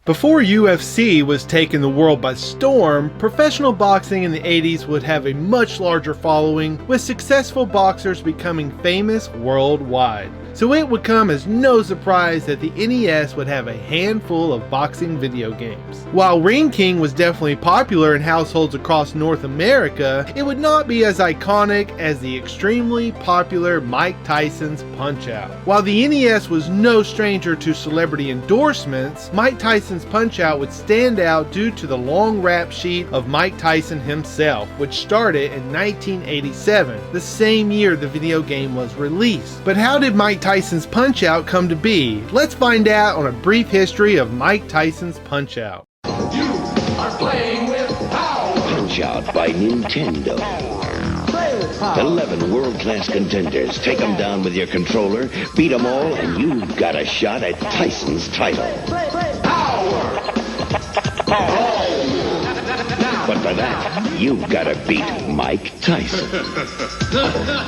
Before UFC was taking the world by storm, professional boxing in the 80s would have a much larger following, with successful boxers becoming famous worldwide. So it would come as no surprise that the NES would have a handful of boxing video games. While Ring King was definitely popular in households across North America, it would not be as iconic as the extremely popular Mike Tyson's Punch-Out! While the NES was no stranger to celebrity endorsements, Mike Tyson's Punch-Out! Would stand out due to the long rap sheet of Mike Tyson himself, which started in 1987, the same year the video game was released. But how did Mike Tyson's Punch-Out! Come to be? Let's find out on a brief history of Mike Tyson's Punch-Out! You are playing with power! Punch-Out! By Nintendo. 11 world-class contenders. Take them down with your controller, beat them all, and you've got a shot at Tyson's title. Power! But for that, you've got to beat Mike Tyson.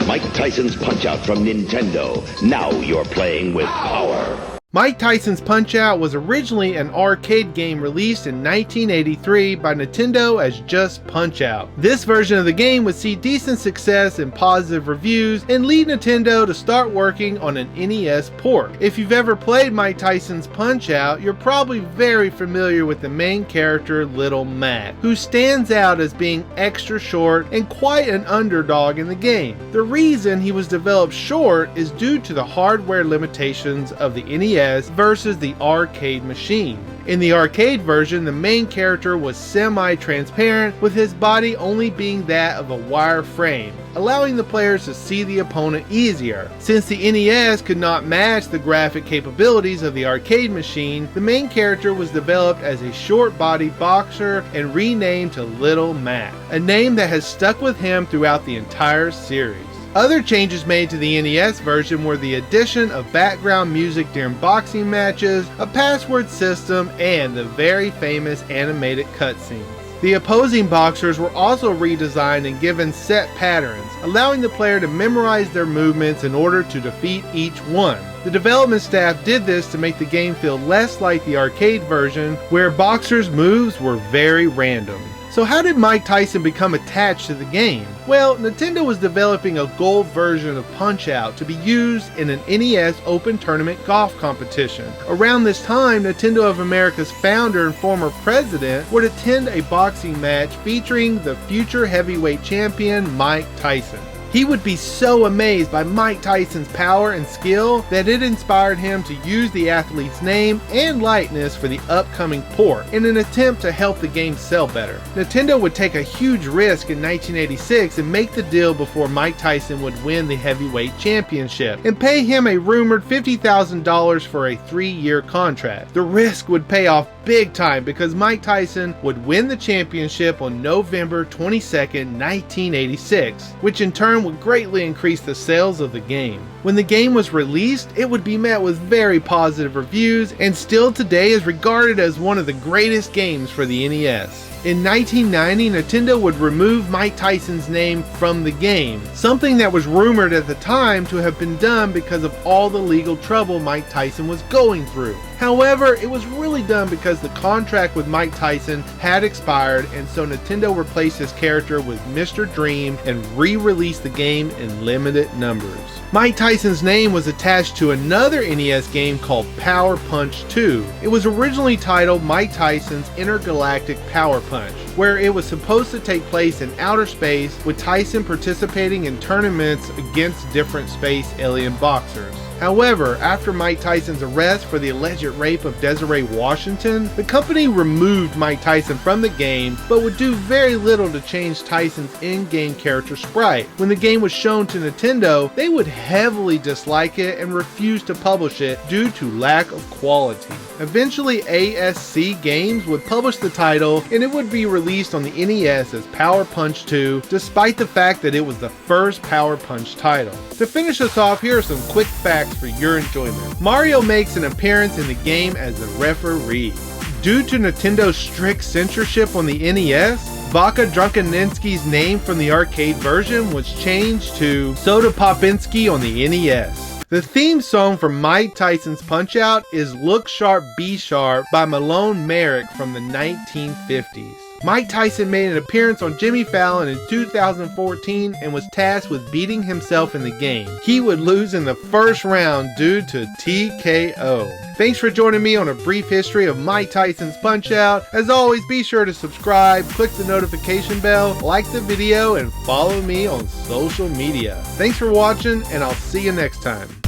Mike Tyson's Punch-Out! From Nintendo. Now you're playing with power. Mike Tyson's Punch-Out! Was originally an arcade game released in 1983 by Nintendo as just Punch-Out! This version of the game would see decent success and positive reviews and lead Nintendo to start working on an NES port. If you've ever played Mike Tyson's Punch-Out!, you're probably very familiar with the main character, Little Mac, who stands out as being extra short and quite an underdog in the game. The reason he was developed short is due to the hardware limitations of the NES versus the arcade machine. In the arcade version, the main character was semi-transparent, with his body only being that of a wire frame, allowing the players to see the opponent easier. Since the NES could not match the graphic capabilities of the arcade machine, the main character was developed as a short-bodied boxer and renamed to Little Mac, a name that has stuck with him throughout the entire series. Other changes made to the NES version were the addition of background music during boxing matches, a password system, and the very famous animated cutscenes. The opposing boxers were also redesigned and given set patterns, allowing the player to memorize their movements in order to defeat each one. The development staff did this to make the game feel less like the arcade version, where boxers' moves were very random. So how did Mike Tyson become attached to the game? Well, Nintendo was developing a gold version of Punch-Out! To be used in an NES Open Tournament golf competition. Around this time, Nintendo of America's founder and former president would attend a boxing match featuring the future heavyweight champion Mike Tyson. He would be so amazed by Mike Tyson's power and skill that it inspired him to use the athlete's name and likeness for the upcoming port in an attempt to help the game sell better. Nintendo would take a huge risk in 1986 and make the deal before Mike Tyson would win the heavyweight championship and pay him a rumored $50,000 for a 3-year contract. The risk would pay off big time because Mike Tyson would win the championship on November 22nd, 1986, which in turn would greatly increase the sales of the game. When the game was released, it would be met with very positive reviews and still today is regarded as one of the greatest games for the NES. In 1990, Nintendo would remove Mike Tyson's name from the game, something that was rumored at the time to have been done because of all the legal trouble Mike Tyson was going through. However, it was really done because the contract with Mike Tyson had expired, and so Nintendo replaced his character with Mr. Dream and re-released the game in limited numbers. Mike Tyson's name was attached to another NES game called Power Punch 2. It was originally titled Mike Tyson's Intergalactic Power Punch, where it was supposed to take place in outer space with Tyson participating in tournaments against different space alien boxers. However, after Mike Tyson's arrest for the alleged rape of Desiree Washington, the company removed Mike Tyson from the game, but would do very little to change Tyson's in-game character sprite. When the game was shown to Nintendo, they would heavily dislike it and refuse to publish it due to lack of quality. Eventually, ASC Games would publish the title, and it would be released on the NES as Power Punch 2, despite the fact that it was the first Power Punch title. To finish us off, here are some quick facts for your enjoyment. Mario makes an appearance in the game as a referee. Due to Nintendo's strict censorship on the NES, Vodka Drunkaninsky's name from the arcade version was changed to Soda Popinski on the NES. The theme song for Mike Tyson's Punch-Out is Look Sharp, Be Sharp by Malone Merrick from the 1950s. Mike Tyson made an appearance on Jimmy Fallon in 2014 and was tasked with beating himself in the game. He would lose in the first round due to TKO. Thanks for joining me on a brief history of Mike Tyson's Punch-Out. As always, be sure to subscribe, click the notification bell, like the video, and follow me on social media. Thanks for watching, and I'll see you next time.